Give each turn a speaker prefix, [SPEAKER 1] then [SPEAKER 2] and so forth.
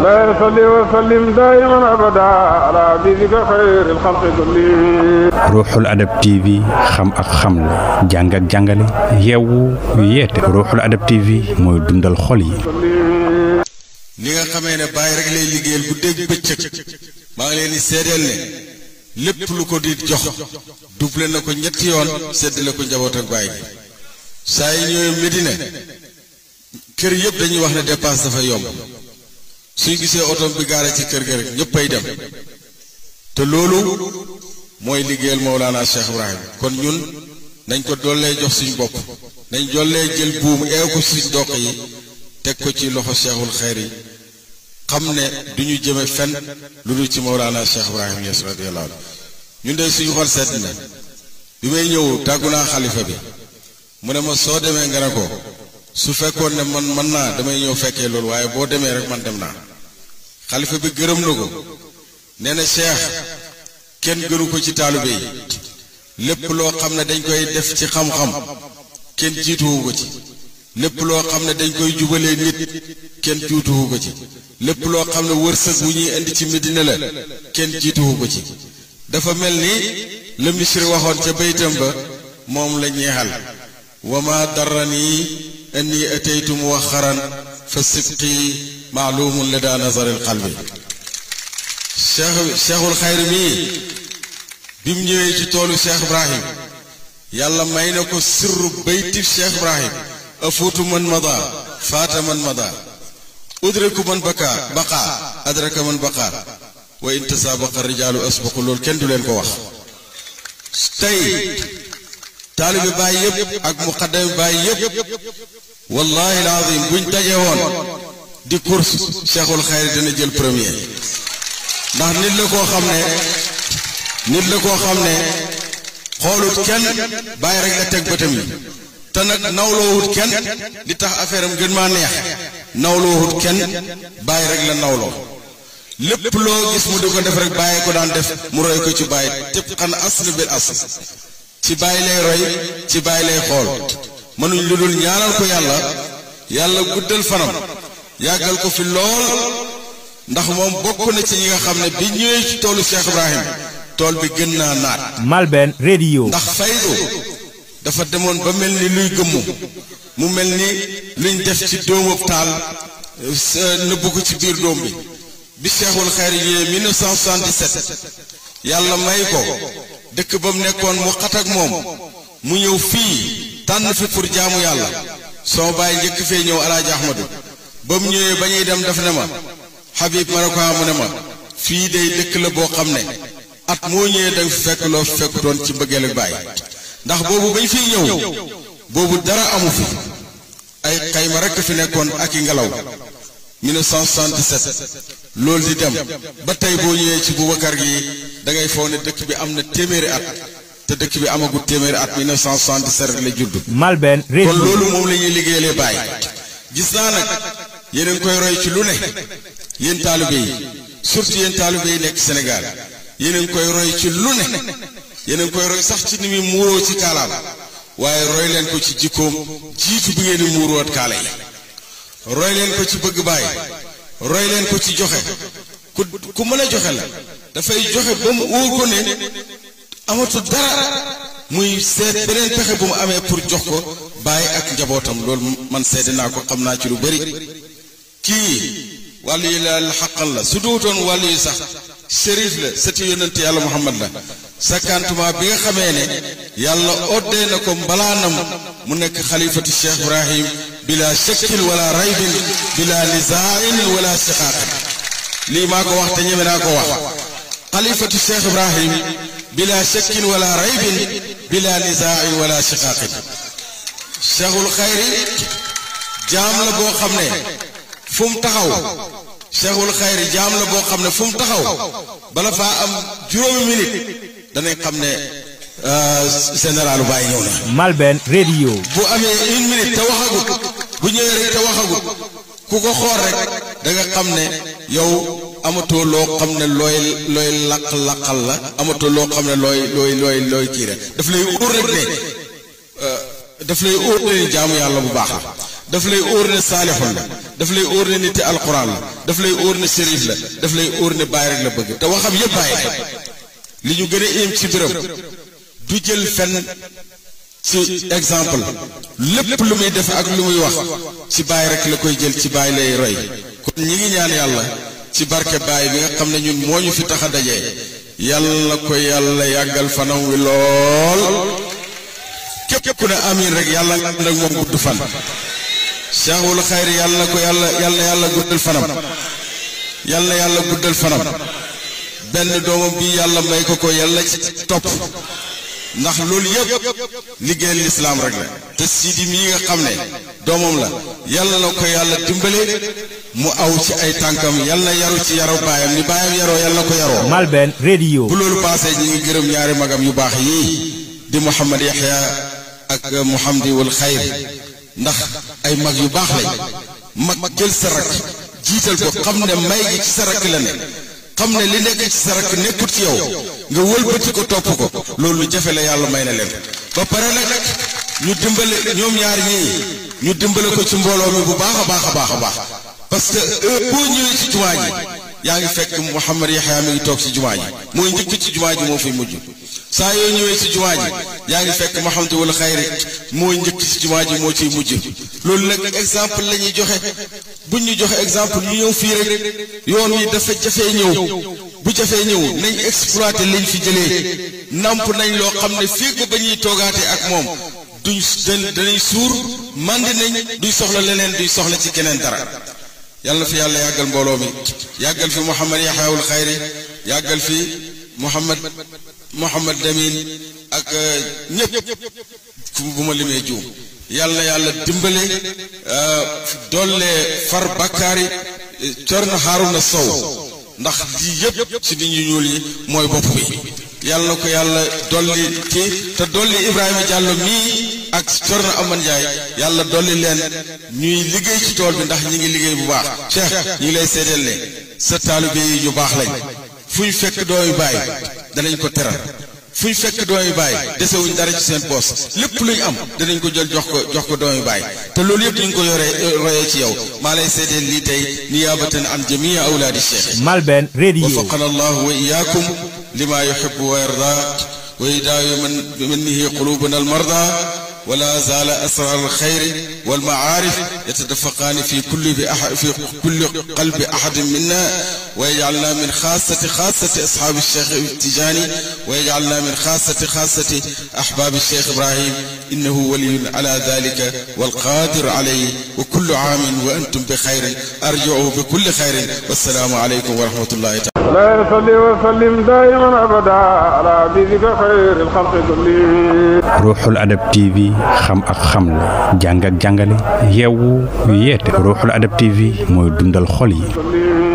[SPEAKER 1] لا يصلي وسلم دائما أبدا على حبيبك خير الخلق كلهم.
[SPEAKER 2] Ruuxul Adab TV xam ak xamle jàng ak jàngale yeewu yeete Ruuxul Adab TV mooy dundal xol yi.
[SPEAKER 3] ni nga xamee ne Baay rek lay liggéeyal bu dégg bëccëg maa ngi leen di seedeel ne lépp lu ko di jox doublé na ko ñetti yoon séddale ko njaboot ak Baay bi saa yi ñëwee Medina kër yëpp dañuy wax ne dépense dafa yomb suñ gisee oto bi gaare ci kër ga rek ñëppay dem te loolu mooy liggéeyal Mawlana Cheikh Ibrahim kon ñun nañ ko dollee jox suñ bopp nañ dollee jël buum eew ko suñ doq yi teg ko ci loxo Cheikhul Xayr yi xam ne duñu jëme fenn lu dul ci Mawlana Cheikh Ibrahim Niass radiyallahu anhu ñun de suñu xol sedd na bi may ñëw tàggu naa xalifa bi mu ne ma soo demee nga ne ko su fekkoon ne man mën naa damay ñëw fekkee loolu waaye boo demee rek man dem naa xalifa bi gërëm na ko nee na Cheikh kenn gënu ko ci taalibe yi lépp loo xam ne dañ koy def ci xam-xam kenn jiituwu ko ci lépp loo xam ne dañ koy jubalee nit kenn jiituwu ko ci lépp loo xam ne wërsëg bu ñuy indi ci Medina la kenn jiituwu ko ci dafa mel ni le Misri waxoon ca baytam ba moom la ñeexal wa ma darrani anni ataytu muwaxaran fa sibqi maalumun lada nazaril qalbi Cheikhul Xayr mii bi mu ñëwee ci toolu Cheikh Ibrahim yàlla may na ko sirru bayti Cheikh Ibrahim afuutu man mada faata man mada udriku man baqa adraka man baqa wa in tasaabaqa rijaalu asbaqu loolu kenn du leen ko wax tey taalibi Baay yëpp ak muqaddami Baay yëpp wallahi alazim buñ daje woon di course Cheikhul Xayr dina jël premier ndax nit la koo xam ne xoolut kenn Baay rek la teg bëtam yi te nag nawloowut kenn li tax affaire am gën maa neex nawloowut kenn Baay rek la nawloo lépp loo gis mu di ko def rek Baay ko daan def mu roy ko ci Baay tëb xan asl bil asl ci Baay lay roy ci Baay lay xool mënuñ lu dul ñaanal ko yàlla guddal fanam yàggal ko fi lool ndax moom bokk na ci ñi nga xam ne bi ñëwee ci toolu Cheikh Ibrahim tool bi gën naa naat
[SPEAKER 4] Malben Radio
[SPEAKER 3] ndax faydu dafa demoon ba mel ni luy gëmmu mu mel ni luñ def ci dóomub taal nëbbu ko ci biir dóom bi Cheikhul Xayr ñëwee 1977 yàlla may ko dëkk ba mu nekkoon mu xat ak moom mu ñëw fii tànn fi pour jaamu yàlla soo bàyyi njëkk fee ñëw Alaaji Ahmadu ba mu ñëwee ba ñuy dem daf ne ma Habib ma ne ko mu ne ma fii day dëkk la boo xam ne at moo ñëwee danga fekk loo fekkutoon ci mbëggeel ak Baay ndax boobu bañ fiy ñëw boobu dara amu fi ay xayma rekk fi nekkoon ak i ngelaw 1977 loolu di dem ba tey boo ñëwee ci Boubacar gi da ngay foog ne dëkk bi am na téeméeri at te dëkk bi amagul téeméeri at 1977 la judd.
[SPEAKER 4] Malben Radio
[SPEAKER 3] kon loolu moom la ñuy liggéeyalee Baay gis naa nag yéen a ngi koy roy ci lu ne yéen taalibe yi surtout yéen taalibe yi nekk Sénégal yéen a ngi koy roy ci lu ne yéen a ngi koy roy sax ci ni muy muuroo ci kaalaam waaye roy leen ko ci jikkoom jiitu bi ngeen di muuroot kaala yi roy leen ko ci bëgg Baay roy leen ko ci joxe ku mën a joxe la dafay joxe ba mu wóor ko ne amatul dara muy seet beneen pexe bu mu amee pour jox ko Baay ak njabootam loolu man seede naa ko xam naa ci lu bari kii wàllu yi la xaqal la su duutoon wàllu yi sax shérif la sëti yonent yàlla Muhammad la sakantement bi nga xamee ne yàlla oddee na ko mbalaanam mu nekk xalifatu Cheikh Ibrahim bila shakkin wala raybin bila nizaain wala shiqaaqin lii maa ko wax te ñeme naa ko wax xalifatu Cheikh Ibrahim bila shakkin wala raybin bila nizaain wala shiqaaqin Cheikhul Xayr jaam la boo xam ne fu mu taxaw Cheikhul Xayr jaam la boo xam ne fu mu taxaw bala faa am juróomi minute danañ xam ne général Baye ñëw na.
[SPEAKER 4] Malben Radio
[SPEAKER 3] bu amee une minute te waxagut bu ñëwee rek te waxagut ku ko xool rek da nga xam ne yow amatoo loo xam ne looy laqal la amatoo loo xam ne looy kii rek daf lay óor rek ne daf lay óor ne jaamu yàlla bu baax la daf lay óor ne saalixun la daf lay óor ne niti alquran la daf lay óor ne shérif la daf lay óor ne bàyyi rek la bëgg te waxam yëpp bàyyi li ñu gën a éem ci biram du jël fenn ci exemple lépp lu muy def ak lu muy wax ci bàyyi rek la koy jël ci bàyyi lay roy kon ñi ngi ñaan yàlla ci barke bàyyi bi nga xam ne ñun moo ñu fi tax a dajee yàlla ko yàlla yàggal fanam wi lool képp ku ne amiin rek yàlla nag moom gudd fan Cheikhul Xayri yàlla na ko yàlla guddal fanam yàlla guddal fanam benn doomam bi yàlla may ko yàlla ci topp ndax loolu yëpp liggéeyal lislaam rek la te Sidi mii nga xam ne doomam la yàlla na ko yàlla dimbale mu aw ci ay tànkam yàlla na yaru ci yaru baayam ni baayam yaroo yàlla na ko yaroo.
[SPEAKER 4] Malben Radio.
[SPEAKER 3] bu loolu paasee ñi ngi gërëm ñaari magam yu baax yii di Mouhamad Yahya ak Mouhamadi wal Xayr ndax ay mag yu baax lañ mag jël sa rakk jiital ko xam ne may gi ci sa rakk la ne xam ne li nekk ci sa rakk nekkut ci yow nga wëlbati ko topp ko loolu jafe la yàlla may na leen ba pare nag ñu dimbale ñoom ñaar ñii ñu dimbale ko ci mbooloo mi bu baax a baax a baax a baax parce que boo ñëwee ci jumaa ji yaa ngi fekk Mouhamad Yahya mi ngi toog ci jumaa ji mooy njëkk ci jumaa ji moo fiy mujj saa yoo ñëwee ci jumaa ji yaa ngi fekk Mouhamad wal Xayri mooy njëkk ci jumaa ji moo ciy mujj loolu nag exemple la ñuy joxe buñ ñu joxe exemple ñu ñëw fii rek yoon wi dafa jafee ñëw bu jafee ñëw nañ exploité liñ fi jëlee namp nañ loo xam ne fii ko ba ñuy toogaate ak moom danañ suur mandi nañ duy soxla leneen duy soxla ci keneen dara yàlla fi yàlla yàggal mbooloo mi yàggal fi Mouhamad Yahya wal Xayri yàggal fi Mouhamad Damin ak ñëpp bu ma limee juum yàlla dimbale doole far bakkaari Cerno Haruna Sow ndax lii yëpp ci nit ñu ñuul yi mooy bopp bi yàlla na ko yàlla dolli ci te dolli Ibrahima Diallo mii ak Cerno Aman Ndiaye yàlla dolli leen ñuy liggéey ci tool bi ndax ñi ngi liggéey bu baax Cheikh ñi ngi lay seedeel ne sa taalibe yi ñu baax lañ fu ñu fekk doomi baay danañ ko teral fu ñu fekk doomi baay desewuñ dara ci seen poos lépp lu ñu am danañ ko jël jox ko doomi baay te loolu yëpp ñu ngi ko royee ci yow maa lay seedeel lii tey niyaabatan an jamii awlaadi cheikh
[SPEAKER 4] Malben Radio.
[SPEAKER 3] wafaqana allahu wa iyaakum lima yuhibbu wa yarda wa yudaawi minnihi qulubana almarda ولا زال أسرار الخير والمعارف يتدفقان في كل قلب أحد منا ويجعلنا من خاصة أصحاب الشيخ التجاني ويجعلنا من خاصة أحباب الشيخ إبراهيم إنه ولي على ذلك والقادر عليه وكل عام وأنتم بخير أرجعوا بكل خير والسلام عليكم ورحمة الله تعالى.
[SPEAKER 1] لا يصلي وسلم دائما أبدا على عبيدك خير الخلق كلهم.
[SPEAKER 2] Ruuxul Adab TV xam ak xamle jàng ak jàngale yeewu yeete Ruuxul Adab TV mooy dundal xol yi.